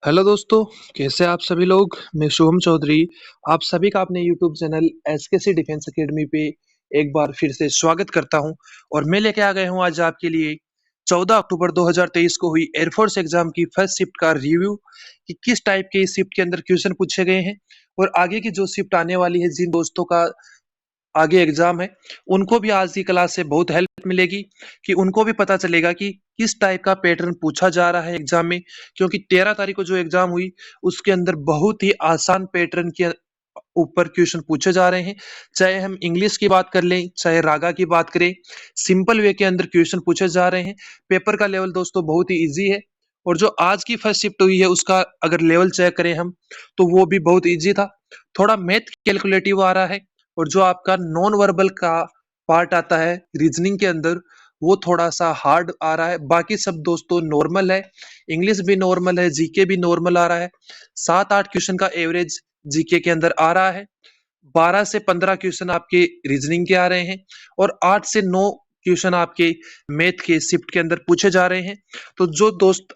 Hello दोस्तों, कैसे आप सभी लोग। मैं शुभम चौधरी आप सभी का अपने यूट्यूब चैनल एसकेसी डिफेंस एकेडमी पे एक बार फिर से स्वागत करता हूं। और मैं लेके आ गया हूं आज आपके लिए 14 अक्टूबर 2023 को हुई एयरफोर्स एग्जाम की फर्स्ट शिफ्ट का रिव्यू कि किस टाइप के इस शिफ्ट के अंदर क्वेश्चन पूछे गए हैं और आगे की जो शिफ्ट आने वाली है, जिन दोस्तों का आगे एग्जाम है, उनको भी आज की क्लास से बहुत हेल्प मिलेगी कि उनको भी पता चलेगा कि किस टाइप का पैटर्न पूछा जा रहा है एग्जाम में। क्योंकि 13 तारीख को जो एग्जाम हुई उसके अंदर बहुत ही आसान पैटर्न के ऊपर क्वेश्चन पूछे जा रहे हैं। चाहे हम इंग्लिश की बात कर लें, चाहे रागा की बात करें, सिंपल वे के अंदर क्वेश्चन पूछे जा रहे हैं। पेपर का लेवल दोस्तों बहुत ही इजी है। और जो आज की फर्स्ट शिफ्ट हुई है उसका अगर लेवल चेक करें हम, तो वो भी बहुत इजी था। थोड़ा मैथ कैलकुलेटिव आ रहा है। और जो आपका नॉन वर्बल का पार्ट आता है रीजनिंग के अंदर, वो थोड़ा सा हार्ड आ रहा है। बाकी सब दोस्तों नॉर्मल है। इंग्लिश भी नॉर्मल है, जीके भी नॉर्मल आ रहा है। 7-8 क्वेश्चन का एवरेज जीके के अंदर आ रहा है। 12 से 15 क्वेश्चन आपके रीजनिंग के आ रहे हैं और 8 से 9 क्वेश्चन आपके मैथ के शिफ्ट के अंदर पूछे जा रहे हैं। तो जो दोस्त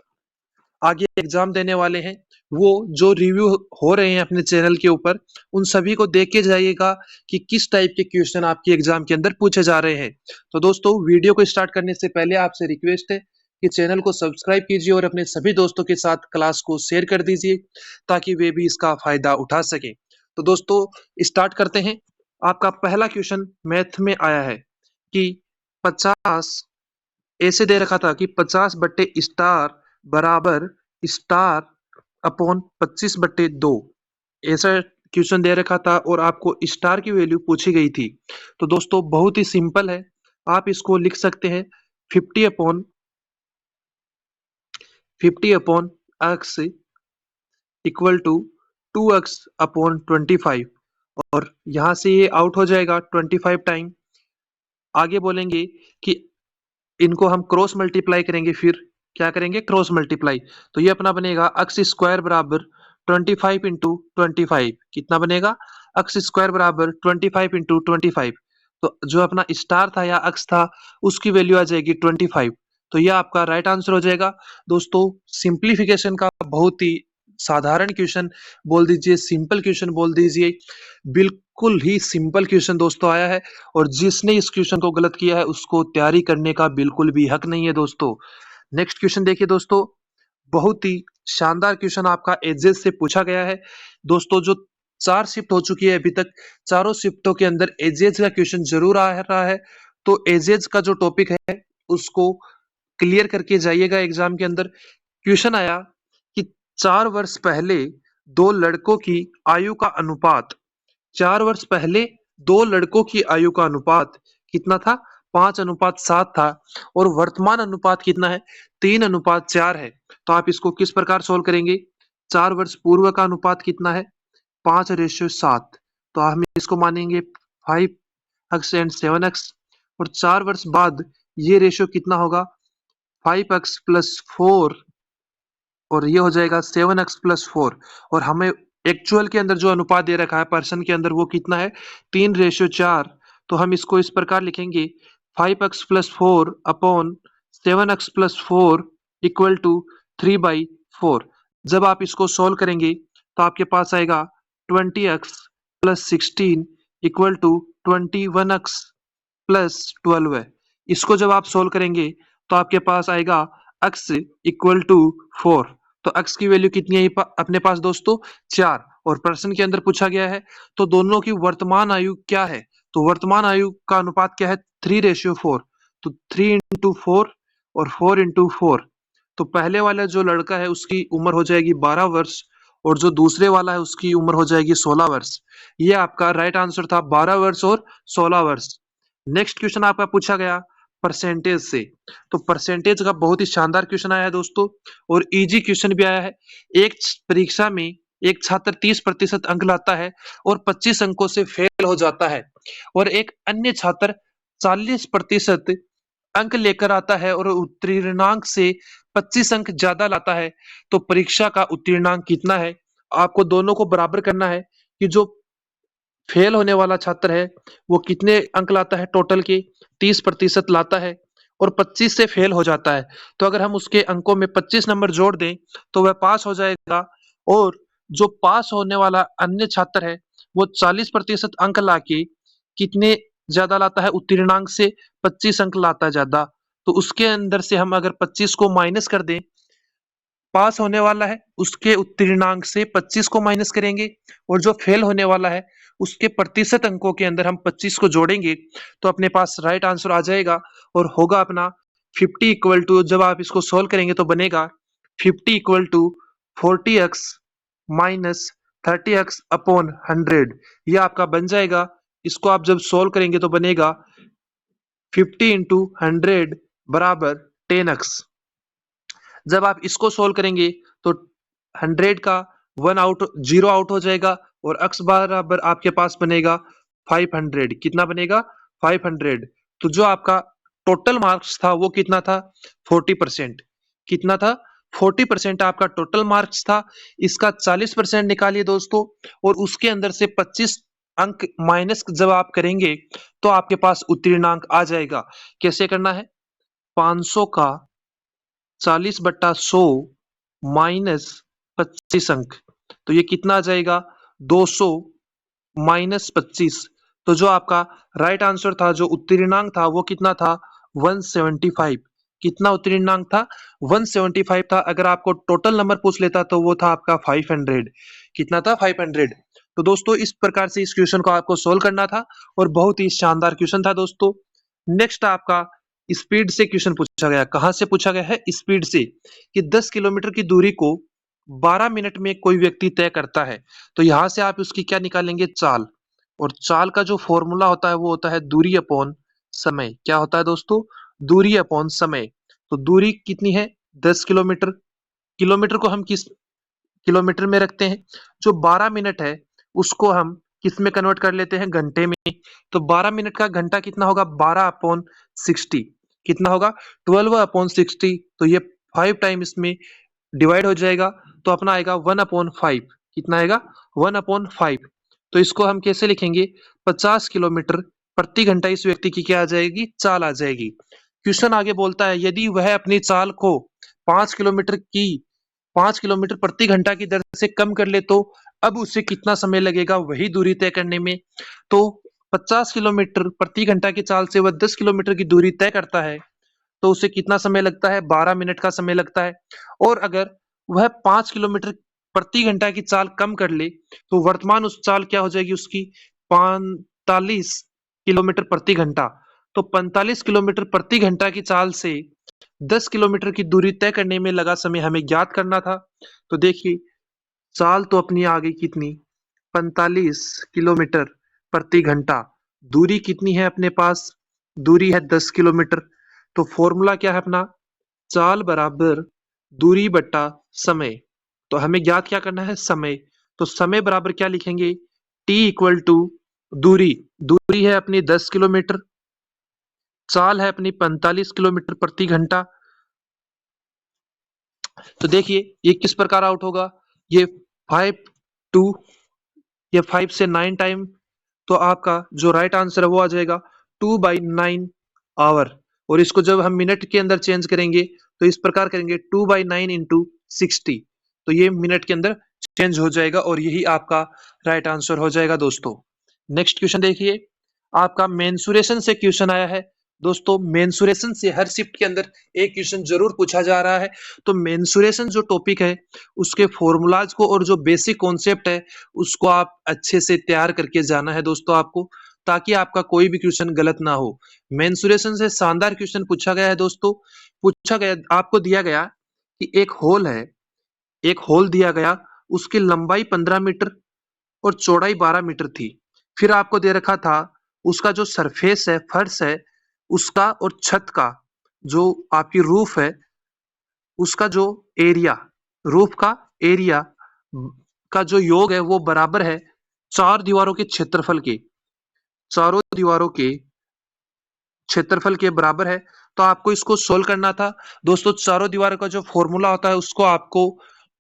आगे एग्जाम देने वाले हैं, वो जो रिव्यू हो रहे हैं अपने चैनल के ऊपर, उन सभी को देख के जाइएगा कि किस टाइप के क्वेश्चन आपके एग्जाम के अंदर पूछे जा रहे हैं। तो दोस्तों, वीडियो को स्टार्ट करने से पहले आपसे रिक्वेस्ट है कि चैनल को सब्सक्राइब कीजिए और अपने सभी दोस्तों के साथ क्लास को शेयर कर दीजिए ताकि वे भी इसका फायदा उठा सके। तो दोस्तों, स्टार्ट करते हैं। आपका पहला क्वेश्चन मैथ में आया है कि 50 ऐसे दे रखा था कि 50 बट्टे स्टार बराबर स्टार अपॉन 25/2। ऐसा क्वेश्चन दे रखा था और आपको स्टार की वैल्यू पूछी गई थी। तो दोस्तों बहुत ही सिंपल है, आप इसको लिख सकते हैं 50 upon x equal to 2x/25। और यहां से ये आउट हो जाएगा 25 टाइम। आगे बोलेंगे कि इनको हम क्रॉस मल्टीप्लाई करेंगे, फिर क्या करेंगे, क्रॉस मल्टीप्लाई। तो ये अपना बनेगा एक्स स्क्वायर बराबर 25 × 25। कितना बनेगा, एक्स स्क्वायर बराबर 25 × 25। तो जो अपना स्टार था या एक्स था, उसकी वैल्यू आ जाएगी 25। तो यह आपका राइट आंसर हो जाएगा। दोस्तों, सिंप्लीफिकेशन का बहुत ही साधारण क्वेश्चन बोल दीजिए, सिंपल क्वेश्चन बोल दीजिए, बिल्कुल ही सिंपल क्वेश्चन दोस्तों आया है। और जिसने इस क्वेश्चन को गलत किया है उसको तैयारी करने का बिल्कुल भी हक नहीं है दोस्तों। नेक्स्ट क्वेश्चन देखिए दोस्तों, बहुत ही शानदार क्वेश्चन आपका एजेस से पूछा गया है। दोस्तों, जो 4 शिफ्ट हो चुकी है अभी तक, चारों शिफ्टों के अंदर एजेज का क्वेश्चन जरूर आ रहा है। तो एजेज का जो टॉपिक है उसको क्लियर करके जाइएगा एग्जाम के अंदर। क्वेश्चन आया कि 4 वर्ष पहले दो लड़कों की आयु का अनुपात, 4 वर्ष पहले दो लड़कों की आयु का अनुपात कितना था, 5:7 था। और वर्तमान अनुपात कितना है, 3:4 है। तो आप इसको किस प्रकार सोल्व करेंगे, 4 वर्ष पूर्व का अनुपात कितना है, 5:7। तो हम इसको मानेंगे 5x and 7x। और 4 वर्ष बाद ये रेशियो कितना होगा, 5x+4, और ये हो जाएगा 7x+4। और हमें एक्चुअल के अंदर जो अनुपात दे रखा है पर्सन के अंदर, वो कितना है, 3:4। तो हम इसको इस प्रकार लिखेंगे 5x+4 upon 7x+4 equal to 3/4। जब आप इसको सोल्व करेंगे तो आपके पास आएगा 20x+16 इक्वल टू 21x+12 है। इसको जब आप सोल्व करेंगे तो आपके पास आएगा x इक्वल टू 4। तो x की वैल्यू कितनी है अपने पास दोस्तों, 4। और प्रश्न के अंदर पूछा गया है तो दोनों की वर्तमान आयु क्या है, तो वर्तमान आयु का अनुपात क्या है, 3:4। तो 3 × 4 और 4 × 4। तो पहले वाला जो लड़का है उसकी उम्र हो जाएगी 12 वर्ष और जो दूसरे वाला है उसकी उम्र हो जाएगी 16 वर्ष। ये आपका राइट आंसर था, 12 वर्ष और 16 वर्ष। नेक्स्ट क्वेश्चन आपका पूछा गया परसेंटेज से। तो परसेंटेज का बहुत ही शानदार क्वेश्चन आया है दोस्तों, और इजी क्वेश्चन भी आया है। एक परीक्षा में एक छात्र 30% अंक लाता है और 25 अंकों से फेल हो जाता है, और एक अन्य छात्र 40% अंक लेकर आता है और उत्तीर्णांक से 25 अंक ज्यादा लाता है। तो परीक्षा का उत्तीर्णांक कितना है, आपको दोनों को बराबर करना है कि जो फेल होने वाला छात्र है वो कितने अंक लाता है, टोटल के 30% लाता है, और 25 से फेल हो जाता है, तो अगर हम उसके अंकों में 25 नंबर जोड़ दें तो वह पास हो जाएगा। और जो पास होने वाला अन्य छात्र है वो 40% अंक लाके कितने ज्यादा लाता है, उत्तीर्णांक से 25 अंक लाता है ज्यादा। तो उसके अंदर से हम अगर 25 को माइनस कर दें, पास होने वाला है उसके उत्तीर्णांक से 25 को माइनस करेंगे, और जो फेल होने वाला है उसके प्रतिशत अंकों के अंदर हम 25 को जोड़ेंगे, तो अपने पास राइट आंसर आ जाएगा और होगा अपना 50 इक्वल टू, जब आप इसको सोल्व करेंगे तो बनेगा 50 equal to 40x minus 30x upon 100। ये आपका बन जाएगा। इसको आप जब सोल्व करेंगे तो बनेगा 50 इंटू 100 बराबर 10x। जब आप इसको सोल्व करेंगे तो 100 का 0 आउट हो जाएगा और x बराबर आपके पास बनेगा 500। कितना बनेगा? 500। तो जो आपका टोटल मार्क्स था वो कितना था? 40%। कितना था? 40% आपका टोटल मार्क्स था। इसका 40% निकालिए दोस्तों, और उसके अंदर से 25 अंक माइनस जब आप करेंगे तो आपके पास उत्तीर्णांक आ जाएगा। कैसे करना है? 500 का 40/100 माइनस 25 अंक, तो ये कितना आ जाएगा? 200 माइनस 25। तो जो आपका राइट आंसर था, जो उत्तीर्णांक था वो कितना था? 175। कितना उत्तीर्णांक था? 175 था। अगर आपको टोटल नंबर पूछ लेता तो वो था आपका 500। कितना था? 500। तो दोस्तों इस प्रकार से इस क्वेश्चन को आपको सोल्व करना था और बहुत ही शानदार क्वेश्चन था दोस्तों। नेक्स्ट आपका स्पीड से क्वेश्चन पूछा गया। कहां से पूछा गया है? स्पीड से, कि 10 किलोमीटर की दूरी को 12 मिनट में कोई व्यक्ति तय करता है। तो यहां से आप उसकी क्या निकालेंगे? चाल। और चाल का जो फॉर्मूला होता है वो होता है दूरी अपॉन समय। क्या होता है दोस्तों? दूरी अपॉन समय। तो दूरी कितनी है? 10 किलोमीटर। किलोमीटर को हम किस किलोमीटर में रखते हैं? जो 12 मिनट है उसको हम किस में कन्वर्ट कर लेते हैं? घंटे में। तो 12 मिनट का घंटा कितना होगा? 12/60। कितना होगा? 12/60। तो ये 5 टाइम इसमें डिवाइड हो जाएगा, तो अपना आएगा 1/5। कितना आएगा? 1/5। तो इसको हम कैसे लिखेंगे? 50 किलोमीटर प्रति घंटा इस व्यक्ति की क्या आ जाएगी? चाल आ जाएगी। क्वेश्चन आगे बोलता है यदि वह अपनी चाल को 5 किलोमीटर की 5 किलोमीटर प्रति घंटा की दर से कम कर ले तो अब उसे कितना समय लगेगा वही दूरी तय करने में? तो 50 किलोमीटर प्रति घंटा की चाल से वह 10 किलोमीटर की दूरी तय करता है, तो उसे कितना समय लगता है? 12 मिनट का समय लगता है। और अगर वह 5 किलोमीटर प्रति घंटा की चाल कम कर ले तो वर्तमान उस चाल क्या हो जाएगी उसकी? 45 किलोमीटर प्रति घंटा। तो 45 किलोमीटर प्रति घंटा की चाल से 10 किलोमीटर की दूरी तय करने में लगा समय हमें ज्ञात करना था। तो देखिए चाल तो अपनी आ गई कितनी? 45 किलोमीटर प्रति घंटा। दूरी कितनी है अपने पास? दूरी है 10 किलोमीटर। तो फॉर्मूला क्या है अपना? चाल बराबर दूरी बटा समय। तो हमें ज्ञात क्या करना है? समय। तो समय बराबर क्या लिखेंगे? टी इक्वल टू दूरी। दूरी है अपनी 10 किलोमीटर, चाल है अपनी 45 किलोमीटर प्रति घंटा। तो देखिए ये किस प्रकार आउट होगा? ये 5 टू, ये 5 से 9 टाइम, तो आपका जो राइट आंसर है वो आ जाएगा 2/9 आवर। और इसको जब हम मिनट के अंदर चेंज करेंगे तो इस प्रकार करेंगे 2/9 इंटू 60। तो ये मिनट के अंदर चेंज हो जाएगा और यही आपका राइट आंसर हो जाएगा दोस्तों। नेक्स्ट क्वेश्चन देखिए, आपका मेंसुरेशन से क्वेश्चन आया है। दोस्तों मेंसुरेशन से हर शिफ्ट के अंदर एक क्वेश्चन जरूर पूछा जा रहा है। तो मेंसुरेशन जो टॉपिक है उसके फॉर्मूलाज को और जो बेसिक कॉन्सेप्ट है उसको आप अच्छे से तैयार करके जाना है दोस्तों आपको, ताकि आपका कोई भी क्वेश्चन गलत ना हो। मेंसुरेशन से शानदार क्वेश्चन पूछा गया है दोस्तों। पूछा गया, आपको दिया गया कि एक होल है, एक होल दिया गया, उसकी लंबाई 15 मीटर और चौड़ाई 12 मीटर थी। फिर आपको दे रखा था उसका जो सरफेस है, फर्श है उसका, और छत का जो आपकी रूफ है उसका जो एरिया, रूफ का एरिया का जो योग है वो बराबर है चार दीवारों के क्षेत्रफल के। चारों दीवारों के क्षेत्रफल के बराबर है। तो आपको इसको सोल्व करना था दोस्तों। चारों दीवारों का जो फॉर्मूला होता है उसको आपको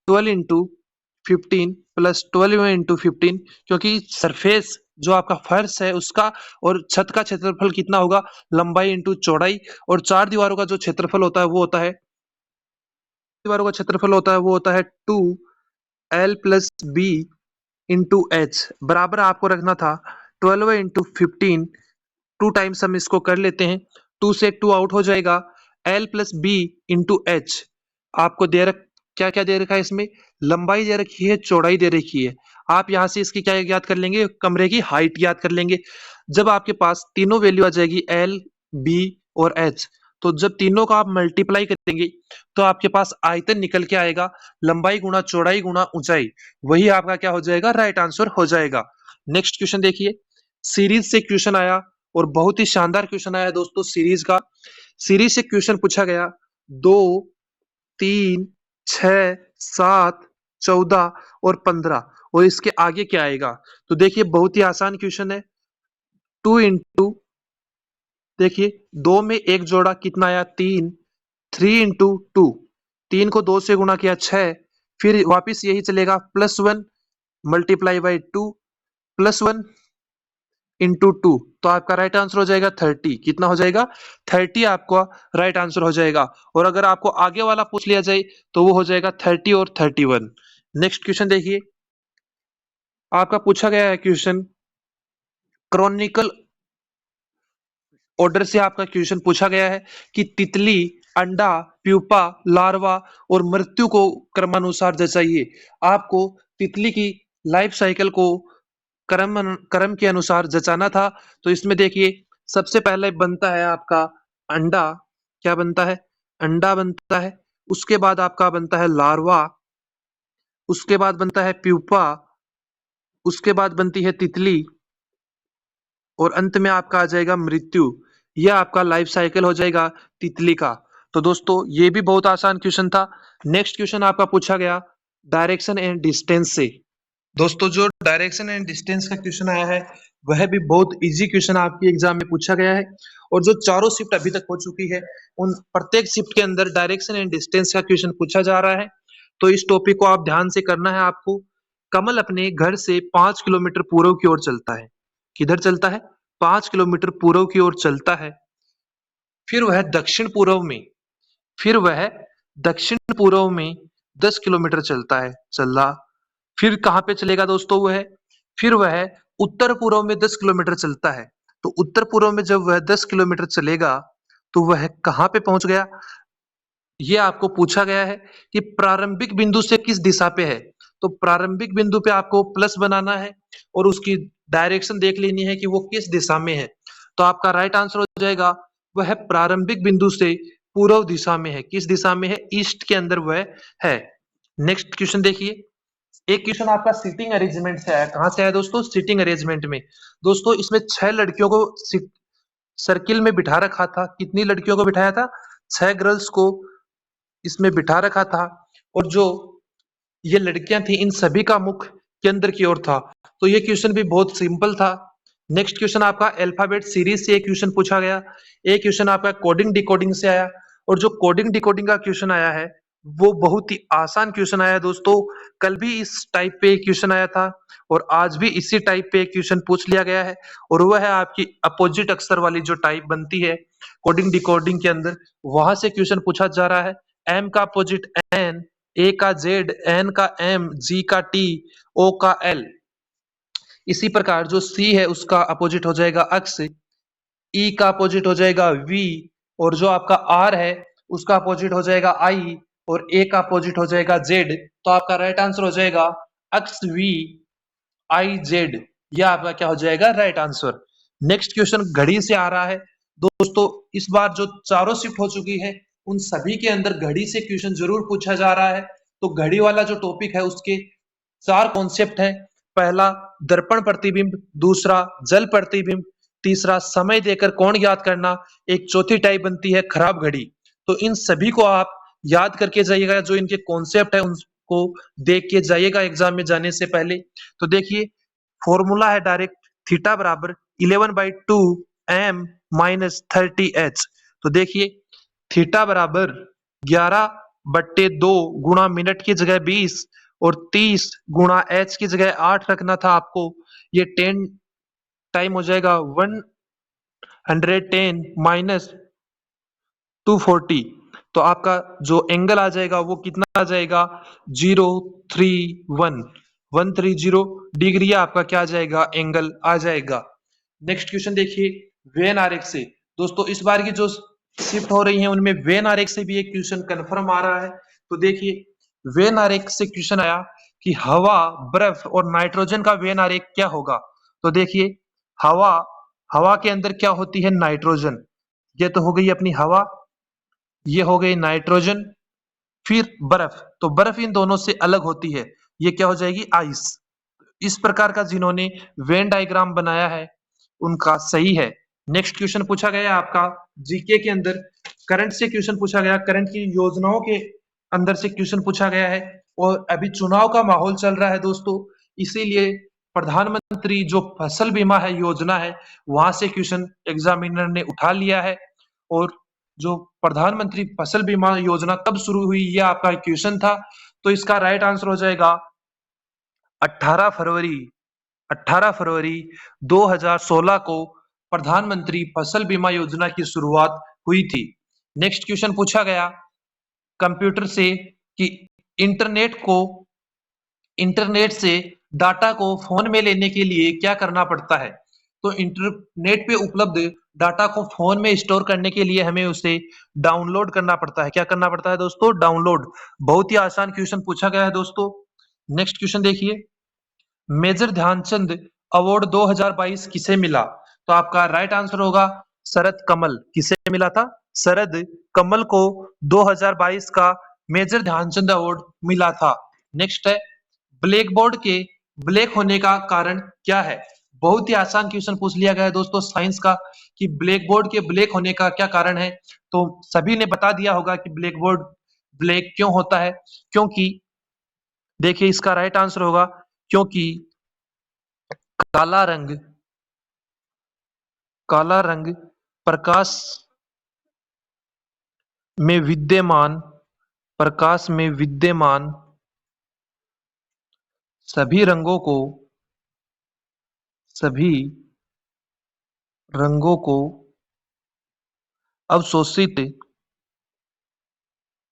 12 इंटू 15 प्लस 12 इंटू 15, क्योंकि सरफेस जो आपका फर्श है उसका, और छत का क्षेत्रफल कितना होगा, लंबाई इंटू चौड़ाई। और चार दीवारों का जो क्षेत्रफल होता है वो होता है, दीवारों का क्षेत्रफल होता है वो होता है 2L+B इंटू एच, बराबर आपको रखना था 12 इंटू 15। 2 टाइम्स हम इसको कर लेते हैं, 2 से 2 आउट हो जाएगा, L+B इंटू एच। आपको दे रख क्या क्या दे रखा है इसमें, लंबाई दे रखी है, चौड़ाई दे रखी है। आप यहाँ से इसकी क्या याद कर लेंगे, कमरे की हाइट याद कर लेंगे। जब आपके पास तीनों वैल्यू आ जाएगी L, B और H, तो जब तीनों का आप मल्टीप्लाई करेंगे तो आपके पास आयतन निकल के आएगा, लंबाई गुणा चौड़ाई गुणा ऊंचाई, वही आपका क्या हो जाएगा, राइट आंसर हो जाएगा। नेक्स्ट क्वेश्चन देखिए, सीरीज से क्वेश्चन आया और बहुत ही शानदार क्वेश्चन आया दोस्तों सीरीज का। सीरीज से क्वेश्चन पूछा गया 2, 3, 6, 7, 14 और 15, और इसके आगे क्या आएगा। तो देखिए बहुत ही आसान क्वेश्चन है। 2 इंटू, देखिए 2 में एक जोड़ा कितना आया, 3। 3 इंटू 2, 3 को 2 से गुणा किया 6, फिर वापिस यही चलेगा, +1 मल्टीप्लाई बाई 2 +1 इंटू 2, तो आपका राइट आंसर हो जाएगा 30। कितना हो जाएगा, 30 आपका राइट आंसर हो जाएगा। और अगर आपको आगे वाला पूछ लिया जाए तो वो हो जाएगा 30 और 31। नेक्स्ट क्वेश्चन देखिए, आपका पूछा गया है क्वेश्चन, क्रॉनिकल ऑर्डर से आपका क्वेश्चन पूछा गया है कि तितली, अंडा, प्यूपा, लार्वा और मृत्यु को क्रमानुसार जचाइए। आपको तितली की लाइफ साइकिल को क्रम क्रम के अनुसार जचाना था। तो इसमें देखिए सबसे पहले बनता है आपका अंडा, क्या बनता है, अंडा बनता है। उसके बाद आपका बनता है लार्वा, उसके बाद बनता है प्यूपा, उसके बाद बनती है तितली, और अंत में आपका आ जाएगा मृत्यु। यह आपका लाइफ साइकिल हो जाएगा तितली का। तो दोस्तों ये भी बहुत आसान क्वेश्चन था। नेक्स्ट क्वेश्चन आपका पूछा गया डायरेक्शन एंड डिस्टेंस से। दोस्तों जो डायरेक्शन एंड डिस्टेंस का क्वेश्चन आया है वह भी बहुत इजी क्वेश्चन आपके एग्जाम में पूछा गया है। और जो चारों शिफ्ट अभी तक हो चुकी है उन प्रत्येक शिफ्ट के अंदर डायरेक्शन एंड डिस्टेंस का क्वेश्चन पूछा जा रहा है। तो इस टॉपिक को आप ध्यान से करना है आपको। कमल अपने घर से 5 किलोमीटर पूर्व की ओर चलता है। किधर चलता है, 5 किलोमीटर पूर्व की ओर चलता है। फिर वह दक्षिण पूर्व में, फिर वह दक्षिण पूर्व में 10 किलोमीटर चलता है, चल रहा। फिर कहां पे चलेगा दोस्तों वह, फिर वह उत्तर पूर्व में 10 किलोमीटर चलता है। तो उत्तर पूर्व में जब वह 10 किलोमीटर चलेगा तो वह कहां पे पहुंच गया, ये आपको पूछा गया है कि प्रारंभिक बिंदु से किस दिशा पे है। तो प्रारंभिक बिंदु पे आपको प्लस बनाना है और उसकी डायरेक्शन देख लेनी है कि वो किस दिशा में है। तो आपका राइट आंसर हो जाएगा वह प्रारंभिक बिंदु से पूर्व दिशा में है। किस दिशा में है, ईस्ट के अंदर वह है। नेक्स्ट क्वेश्चन देखिए, एक क्वेश्चन आपका सीटिंग अरेंजमेंट से आया। कहां से आया दोस्तों, सीटिंग अरेंजमेंट में। दोस्तों इसमें 6 लड़कियों को सर्किल में बिठा रखा था। कितनी लड़कियों को बिठाया था, 6 गर्ल्स को इसमें बिठा रखा था। और जो ये लड़कियां थी इन सभी का मुख केंद्र की ओर था। तो ये क्वेश्चन भी बहुत सिंपल था। नेक्स्ट क्वेश्चन आपका अल्फाबेट सीरीज से एक क्वेश्चन पूछा गया। एक क्वेश्चन आपका कोडिंग डिकोडिंग से आया। और जो कोडिंग डिकोडिंग का क्वेश्चन आया है वो बहुत ही आसान क्वेश्चन आया है दोस्तों। कल भी इस टाइप पे एक क्वेश्चन आया था और आज भी इसी टाइप पे एक क्वेश्चन पूछ लिया गया है। और वह है आपकी अपोजिट अक्षर वाली जो टाइप बनती है कोडिंग डिकोडिंग के अंदर, वहां से क्वेश्चन पूछा जा रहा है। एम का अपोजिट एन, ए का जेड, एन का एम, जी का टी, ओ का एल। इसी प्रकार जो सी है उसका अपोजिट हो जाएगा अक्स, ई का अपोजिट हो जाएगा वी, और जो आपका आर है उसका अपोजिट हो जाएगा आई, और ए का अपोजिट हो जाएगा जेड। तो आपका राइट आंसर हो जाएगा अक्स वी आई जेड। यह आपका क्या हो जाएगा, राइट आंसर। नेक्स्ट क्वेश्चन घड़ी से आ रहा है दोस्तों। इस बार जो चारों शिफ्ट हो चुकी है उन सभी के अंदर घड़ी से क्वेश्चन जरूर पूछा जा रहा है। तो घड़ी वाला जो टॉपिक है उसके 4 कॉन्सेप्ट है। पहला दर्पण प्रतिबिंब, दूसरा जल प्रतिबिंब, तीसरा समय देकर कोण याद करना, एक चौथी टाइप बनती है खराब घड़ी। तो इन सभी को आप याद करके जाइएगा, जो इनके कॉन्सेप्ट है उनको देख के जाइएगा एग्जाम में जाने से पहले। तो देखिए फॉर्मूला है डायरेक्ट, थीटा बराबर 11/2m-30h। तो देखिए थीटा बराबर 11/2 गुणा मिनट की जगह 20 और 30 गुणा h की जगह 8 रखना था आपको। ये 10 टाइम हो जाएगा 110 माइनस 240, तो आपका जो एंगल आ जाएगा वो कितना आ जाएगा 031 130 डिग्री आपका क्या आ जाएगा एंगल आ जाएगा। नेक्स्ट क्वेश्चन देखिए वेन आरेख से। दोस्तों इस बार की जो शिफ्ट हो रही है उनमें वेन आरेख से भी एक क्वेश्चन कंफर्म आ रहा है। तो देखिए वेन आरेख से क्वेश्चन आया कि हवा, बर्फ और नाइट्रोजन का वेन आरेख क्या होगा। तो देखिए हवा, हवा के अंदर क्या होती है नाइट्रोजन, ये तो हो गई अपनी हवा, ये हो गई नाइट्रोजन, फिर बर्फ, तो बर्फ इन दोनों से अलग होती है, ये क्या हो जाएगी आइस। इस प्रकार का जिन्होंने वेन डायग्राम बनाया है उनका सही है। नेक्स्ट क्वेश्चन पूछा गया आपका जीके के अंदर, करंट से क्वेश्चन पूछा गया, करंट की योजनाओं के अंदर से क्वेश्चन पूछा गया है। और अभी चुनाव का माहौल चल रहा है दोस्तों, इसीलिए प्रधानमंत्री जो फसल बीमा है योजना है वहां से क्वेश्चन एग्जामिनर ने उठा लिया है। और जो प्रधानमंत्री फसल बीमा योजना कब शुरू हुई यह आपका क्वेश्चन था, तो इसका राइट आंसर हो जाएगा 18 फरवरी 18 फरवरी 2016 को प्रधानमंत्री फसल बीमा योजना की शुरुआत हुई थी। नेक्स्ट क्वेश्चन पूछा गया कंप्यूटर से कि इंटरनेट को इंटरनेट से डाटा को फोन में लेने के लिए क्या करना पड़ता है। तो इंटरनेट पे उपलब्ध डाटा को फोन में स्टोर करने के लिए हमें उसे डाउनलोड करना पड़ता है। क्या करना पड़ता है दोस्तों, डाउनलोड। बहुत ही आसान क्वेश्चन पूछा गया है दोस्तों। नेक्स्ट क्वेश्चन देखिए मेजर ध्यानचंद अवार्ड 2022 किसे मिला। तो आपका राइट आंसर होगा शरद कमल। किसे मिला था, शरद कमल को 2022 का मेजर ध्यानचंद अवार्ड मिला था। नेक्स्ट है ब्लैक बोर्ड के ब्लैक होने का कारण क्या है। बहुत ही आसान क्वेश्चन पूछ लिया गया है दोस्तों साइंस का कि ब्लैक बोर्ड के ब्लैक होने का क्या कारण है। तो सभी ने बता दिया होगा कि ब्लैक बोर्ड ब्लैक क्यों होता है, क्योंकि देखिए इसका राइट आंसर होगा क्योंकि काला रंग, काला रंग प्रकाश में विद्यमान, प्रकाश में विद्यमान सभी रंगों को, सभी रंगों को अवशोषित,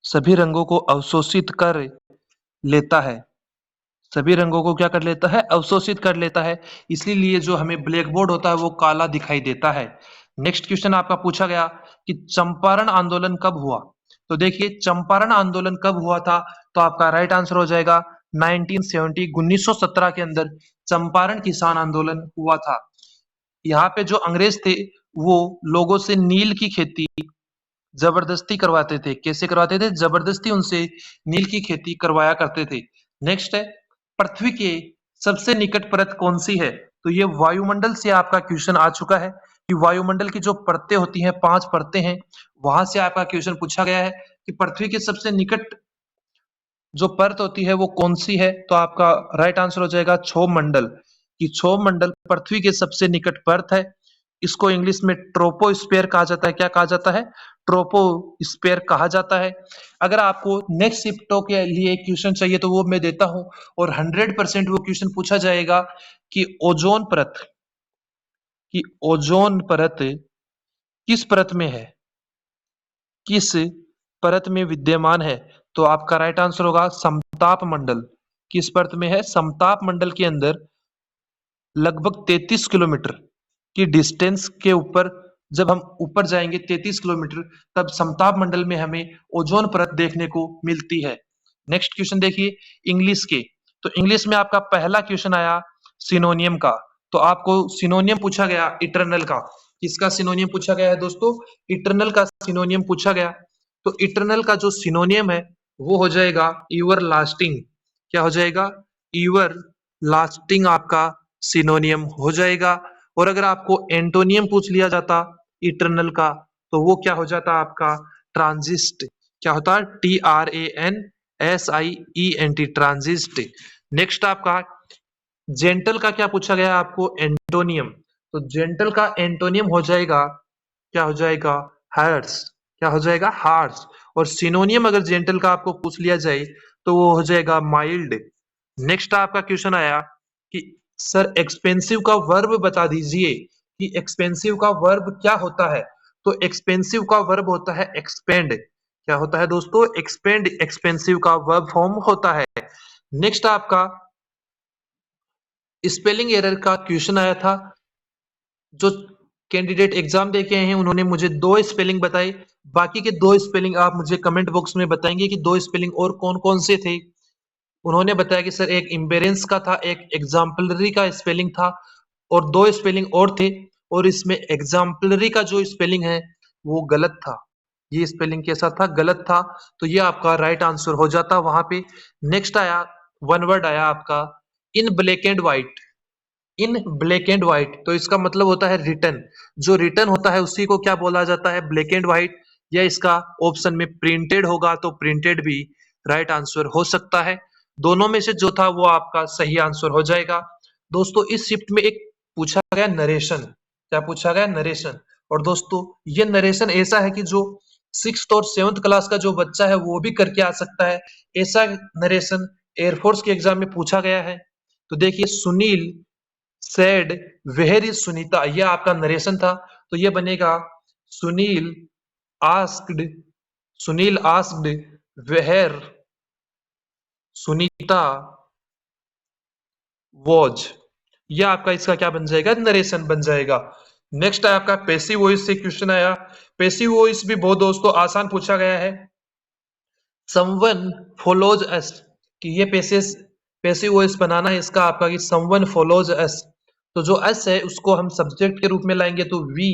सभी रंगों को अवशोषित कर लेता है। सभी रंगों को क्या कर लेता है, अवशोषित कर लेता है, इसीलिए जो हमें ब्लैक बोर्ड होता है वो काला दिखाई देता है। नेक्स्ट क्वेश्चन आपका पूछा गया कि चंपारण आंदोलन कब हुआ। तो देखिए चंपारण आंदोलन कब हुआ था, तो आपका राइट आंसर हो जाएगा 1970 1917 के अंदर चंपारण किसान आंदोलन हुआ था। यहाँ पे जो अंग्रेज थे वो लोगों से नील की खेती जबरदस्ती करवाते थे। कैसे करवाते थे, जबरदस्ती उनसे नील की खेती करवाया करते थे। नेक्स्ट है पृथ्वी के सबसे निकट परत कौन सी है। तो ये वायुमंडल से आपका क्वेश्चन आ चुका है कि वायुमंडल की जो परतें होती हैं 5 परतें हैं, वहां से आपका क्वेश्चन पूछा गया है कि पृथ्वी के सबसे निकट जो परत होती है वो कौन सी है। तो आपका राइट आंसर हो जाएगा क्षोभ मंडल, कि क्षोभ मंडल पृथ्वी के सबसे निकट परत है। इसको इंग्लिश में ट्रोपोस्फेयर कहा जाता है। क्या कहा जाता है, ट्रोपोस्फेयर कहा जाता है। अगर आपको नेक्स्ट शिफ्टों के लिए क्वेश्चन चाहिए तो वो मैं देता हूं, और 100% वो क्वेश्चन पूछा जाएगा कि ओजोन परत, कि ओजोन परत किस परत में है, किस परत में विद्यमान है। तो आपका राइट आंसर होगा समताप मंडल। किस परत में है, समताप मंडल के अंदर लगभग 33 किलोमीटर की डिस्टेंस के ऊपर, जब हम ऊपर जाएंगे 33 किलोमीटर, तब समताप मंडल में हमें ओजोन परत देखने को मिलती है। नेक्स्ट क्वेश्चन देखिए इंग्लिश के। तो इंग्लिश में आपका पहला क्वेश्चन आया सिनोनियम का। तो आपको सिनोनियम पूछा गया इटरनल का। किसका सिनोनियम पूछा गया है दोस्तों, इटरनल का सिनोनियम पूछा गया। तो इटरनल का जो सिनोनियम है वो हो जाएगा ईवर लास्टिंग। क्या हो जाएगा, ईवर लास्टिंग आपका सिनोनियम हो जाएगा। और अगर आपको एंटोनियम पूछ लिया जाता इटरनल का, तो वो क्या हो जाता आपका ट्रांजिस्ट। क्या होता है, TRANSIENT, ट्रांजिस्ट। नेक्स्ट आपका जेंटल का क्या पूछा गया आपको, एंटोनियम। तो जेंटल का एंटोनियम हो जाएगा, क्या हो जाएगा, हार्श। क्या हो जाएगा, हार्श। और सिनोनियम अगर जेंटल का आपको पूछ लिया जाए तो वो हो जाएगा माइल्ड। नेक्स्ट आपका क्वेश्चन आया कि सर एक्सपेंसिव का वर्ब बता दीजिए कि एक्सपेंसिव का वर्ब क्या होता है। तो एक्सपेंसिव का वर्ब होता है एक्सपेंड। क्या होता है दोस्तों? एक्सपेंड एक्सपेंसिव का वर्ब फॉर्म होता है। नेक्स्ट आपका स्पेलिंग एरर का क्वेश्चन आया था। जो कैंडिडेट एग्जाम दे के आए हैं उन्होंने मुझे दो स्पेलिंग बताई। बाकी के दो स्पेलिंग आप मुझे कमेंट बॉक्स में बताएंगे कि दो स्पेलिंग और कौन कौन से थे। उन्होंने बताया कि सर एक इम्बेरेंस का था, एक एग्जाम्पलरी का स्पेलिंग था और दो स्पेलिंग और थे। और इसमें एग्जाम्पलरी का जो स्पेलिंग है वो गलत था। ये स्पेलिंग कैसा था? गलत था। तो ये आपका राइट आंसर हो जाता वहां पे। नेक्स्ट आया, वन वर्ड आया आपका in black and white. In black and white तो इसका मतलब होता है रिटन। जो रिटन होता है उसी को क्या बोला जाता है? Black and white. या इसका ऑप्शन में प्रिंटेड होगा तो प्रिंटेड भी राइट आंसर हो सकता है। दोनों में से जो था वो आपका सही आंसर हो जाएगा। दोस्तों इस शिफ्ट में एक पूछा गया नरेशन। क्या पूछा गया? नरेशन। और दोस्तों ये नरेशन ऐसा है कि जो 6th और 7th क्लास का जो बच्चा है वो भी करके आ सकता है। ऐसा नरेशन एयरफोर्स के एग्जाम में पूछा गया है। तो देखिए, Sunil said where is Sunita, यह आपका नरेशन था। तो ये बनेगा Sunil asked, Sunil asked where Sunita was. यह आपका इसका क्या बन जाएगा? नरेशन बन जाएगा। नेक्स्ट है आपका पैसिव वॉइस से क्वेश्चन आया। पैसिव वॉइस भी बहुत दोस्तों आसान पूछा गया है। समवन फॉलोज अस, कि ये पैसिव वॉइस बनाना है इसका आपका कि समवन फॉलोज अस। तो जो अस है उसको हम सब्जेक्ट के रूप में लाएंगे तो वी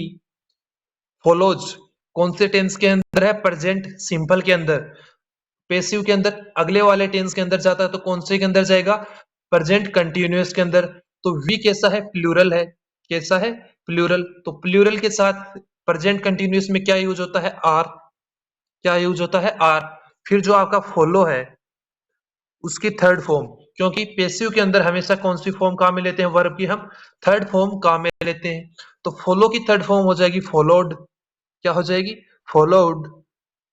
फॉलोज कौन से टेंस के अंदर है? प्रेजेंट सिंपल के अंदर। पैसिव के अंदर अगले वाले टेंस के अंदर जाता है तो कौन से के अंदर जाएगा? प्रेजेंट कंटिन्यूअस के अंदर। तो वी कैसा है? प्लूरल है। कैसा है? प्लूरल। तो प्लूरल के साथ प्रेजेंट कंटिन्यूअस में क्या यूज होता है? आर। क्या यूज होता है? आर। फिर जो आपका फॉलो है उसकी थर्ड फॉर्म, क्योंकि पैसिव के अंदर हमेशा कौन सी फॉर्म काम में लेते हैं? वर्ब की हम थर्ड फॉर्म काम में लेते हैं। तो फॉलो की थर्ड फॉर्म हो जाएगी फॉलोड। क्या हो जाएगी? फॉलोड।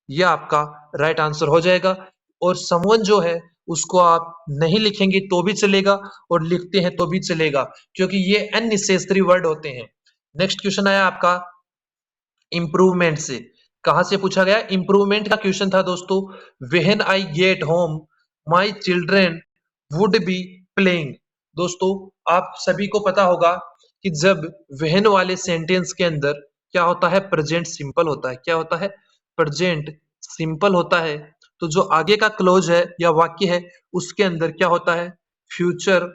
ये आपका राइट आंसर हो जाएगा। और समवन जो है उसको आप नहीं लिखेंगे तो भी चलेगा और लिखते हैं तो भी चलेगा, क्योंकि ये अननेसेसरी वर्ड होते हैं। नेक्स्ट क्वेश्चन आया आपका इंप्रूवमेंट से। कहां से पूछा गया? इंप्रूवमेंट का क्वेश्चन था दोस्तों। When I get home my children would be playing. दोस्तों आप सभी को पता होगा कि जब व्हेन वाले सेंटेंस के अंदर क्या होता है? प्रेजेंट सिंपल होता है। क्या होता है? प्रेजेंट सिंपल होता है। तो जो आगे का क्लोज है या वाक्य है उसके अंदर क्या होता है? Future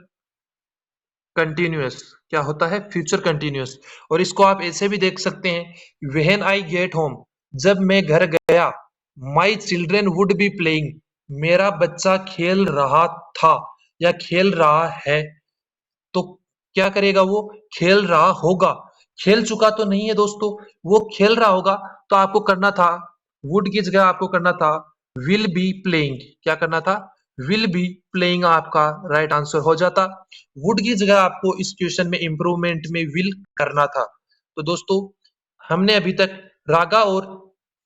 continuous. क्या होता है? Future continuous. और इसको आप ऐसे भी देख सकते हैं, व्हेन आई गेट होम, जब मैं घर गया, my children would be playing, मेरा बच्चा खेल रहा था या खेल रहा है। तो क्या करेगा वो? खेल रहा होगा। खेल चुका तो नहीं है दोस्तों, वो खेल रहा होगा। तो आपको करना था, वुड की जगह आपको करना था विल बी प्लेइंग। क्या करना था? विल बी प्लेइंग आपका राइट आंसर हो जाता। वुड की जगह आपको इस क्वेश्चन में इंप्रूवमेंट में विल करना था। तो दोस्तों हमने अभी तक रागा और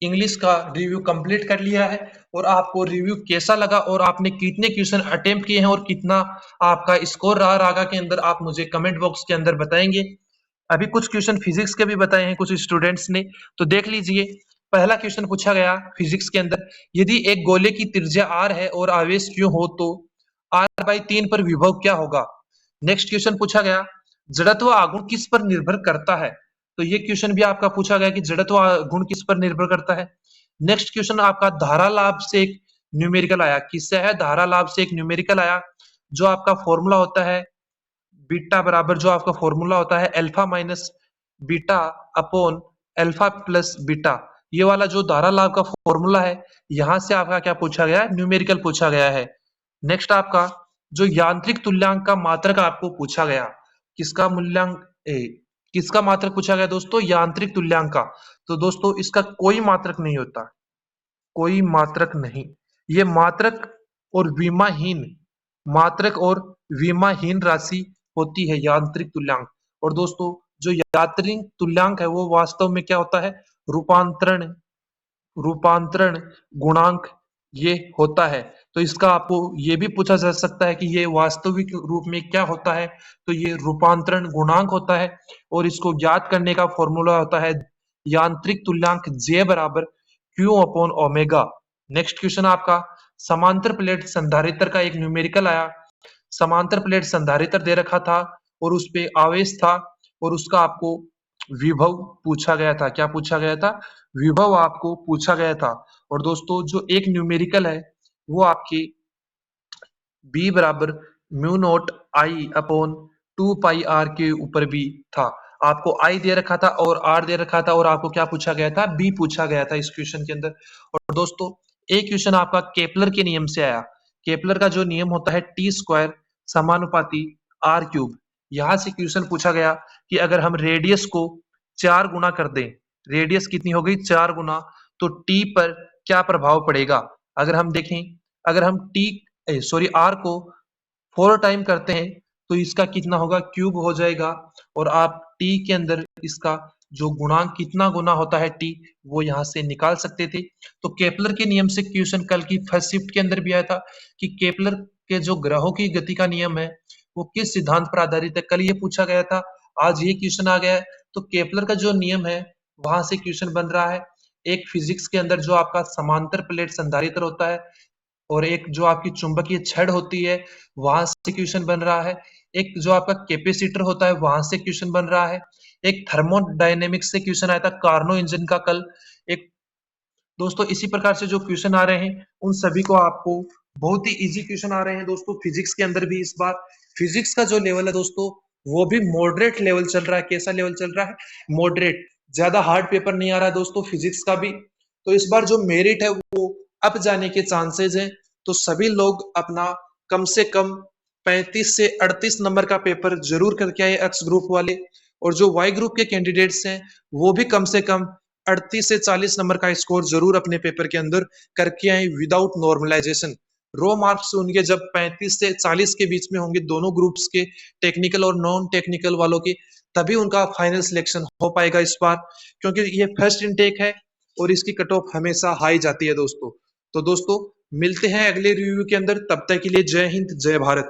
इंग्लिश का रिव्यू कंप्लीट कर लिया है। और आपको रिव्यू कैसा लगा और आपने कितने क्वेश्चन अटेम्प्ट किए हैं और कितना आपका स्कोर रहा रागा के अंदर, आप मुझे कमेंट बॉक्स के अंदर बताएंगे। अभी कुछ क्वेश्चन फिजिक्स के भी बताए हैं कुछ स्टूडेंट्स ने, तो देख लीजिए। पहला क्वेश्चन पूछा गया फिजिक्स के अंदर, यदि एक गोले की त्रिज्या r है और आवेश q हो तो r/3 पर विभव क्या होगा? नेक्स्ट क्वेश्चन पूछा गया, जड़त्व आघूर्ण किस पर निर्भर करता है? तो ये क्वेश्चन भी आपका पूछा गया कि जड़त्व आघूर्ण किस पर निर्भर करता है। नेक्स्ट क्वेश्चन आपका धारा लाभ से एक न्यूमेरिकल आया। किससे है? धारा लाभ से एक न्यूमेरिकल आया। जो आपका फॉर्मूला होता है बीटा बराबर, जो आपका फॉर्मूला होता है alpha minus beta upon alpha plus beta. ये वाला जो धारा लाभ का फॉर्मूला है, यहां से आपका क्या पूछा गया? न्यूमेरिकल पूछा गया है। नेक्स्ट आपका जो यांत्रिक तुल्यांक का मात्रक आपको पूछा गया, किसका मूल्यांक किसका मात्रक पूछा गया दोस्तों? यांत्रिक तुल्यांक का। तो दोस्तों इसका कोई मात्रक नहीं होता, कोई मात्रक नहीं। ये मात्रक और विमाहीन, मात्रक और विमाहीन राशि होती है यांत्रिक तुल्यांक। और दोस्तों जो यांत्रिक तुल्यांक है वो वास्तव में क्या होता है? रूपांतरण, रूपांतरण गुणांक ये होता है। तो इसका आपको ये भी पूछा जा सकता है कि ये वास्तविक रूप में क्या होता है, तो ये रूपांतरण गुणांक होता है और इसको ज्ञात करने का फॉर्मूला होता है यांत्रिक तुल्यांक J बराबर Q upon omega. Next question आपका समांतर प्लेट संधारित्र का एक न्यूमेरिकल आया। समांतर प्लेट संधारित्र दे रखा था और उस पे आवेश था और उसका आपको विभव पूछा गया था। क्या पूछा गया था? विभव आपको पूछा गया था। और दोस्तों जो एक न्यूमेरिकल है वो आपकी बी बराबर mu naught I upon 2 pi R के ऊपर भी था। आपको आई दे रखा था और आर दे रखा था और आपको क्या पूछा गया था? बी पूछा गया था इस क्वेश्चन के अंदर। और दोस्तों एक क्वेश्चन आपका केपलर के नियम से आया। केपलर का जो नियम होता है टी स्क्वायर समानुपाती आर क्यूब। यहां से क्वेश्चन पूछा गया कि अगर हम रेडियस को 4 गुना कर दें, रेडियस कितनी हो गई? 4 गुना, तो टी पर क्या प्रभाव पड़ेगा? अगर हम देखें, अगर हम आर को 4 टाइम करते हैं तो इसका कितना होगा? क्यूब हो जाएगा। और आप टी के अंदर इसका जो गुणांक कितना गुना होता है टी, वो यहाँ से निकाल सकते थे। तो केपलर के नियम से क्वेश्चन कल की फर्स्ट शिफ्ट के अंदर भी आया था कि केपलर के जो ग्रहों की गति का नियम है वो किस सिद्धांत पर आधारित है, कल ये पूछा गया था। आज ये क्वेश्चन आ गया है। तो केपलर का जो नियम है वहां से क्वेश्चन बन रहा है। एक फिजिक्स के अंदर जो आपका समांतर प्लेट संधारित्र होता है और एक जो आपकी चुंबकीय छड़ होती है वहां से क्वेश्चन बन रहा है। एक जो आपका कैपेसिटर होता है वहां से क्वेश्चन बन रहा है। एक थर्मोडायनेमिक्स से क्वेश्चन आया था कार्नो इंजन का कल। एक दोस्तों इसी प्रकार से जो क्वेश्चन आ रहे हैं उन सभी को आपको बहुत ही इजी क्वेश्चन आ रहे हैं दोस्तों फिजिक्स के अंदर भी। इस बार फिजिक्स का जो लेवल है दोस्तों वो भी मॉडरेट लेवल चल रहा है। कैसा लेवल चल रहा है? मॉडरेट। ज्यादा हार्ड पेपर नहीं आ रहा है दोस्तों फिजिक्स का भी। तो इस बार जो मेरिट है वो अप जाने के चांसेस हैं। तो सभी लोग अपना कम से कम 35 से 38 नंबर का पेपर जरूर करके आए एक्स ग्रुप वाले। और जो वाई ग्रुप के कैंडिडेट्स हैं वो भी कम से कम 38 से 40 नंबर का स्कोर जरूर अपने पेपर के अंदर करके आए विदाउट नॉर्मलाइजेशन। रो मार्क्स उनके जब 35 से 40 के बीच में होंगे दोनों ग्रुप्स के, टेक्निकल और नॉन टेक्निकल वालों के, तभी उनका फाइनल सिलेक्शन हो पाएगा इस बार। क्योंकि ये फर्स्ट इनटेक है और इसकी कट ऑफ हमेशा हाई जाती है दोस्तों। तो दोस्तों मिलते हैं अगले रिव्यू के अंदर, तब तक के लिए जय हिंद जय भारत।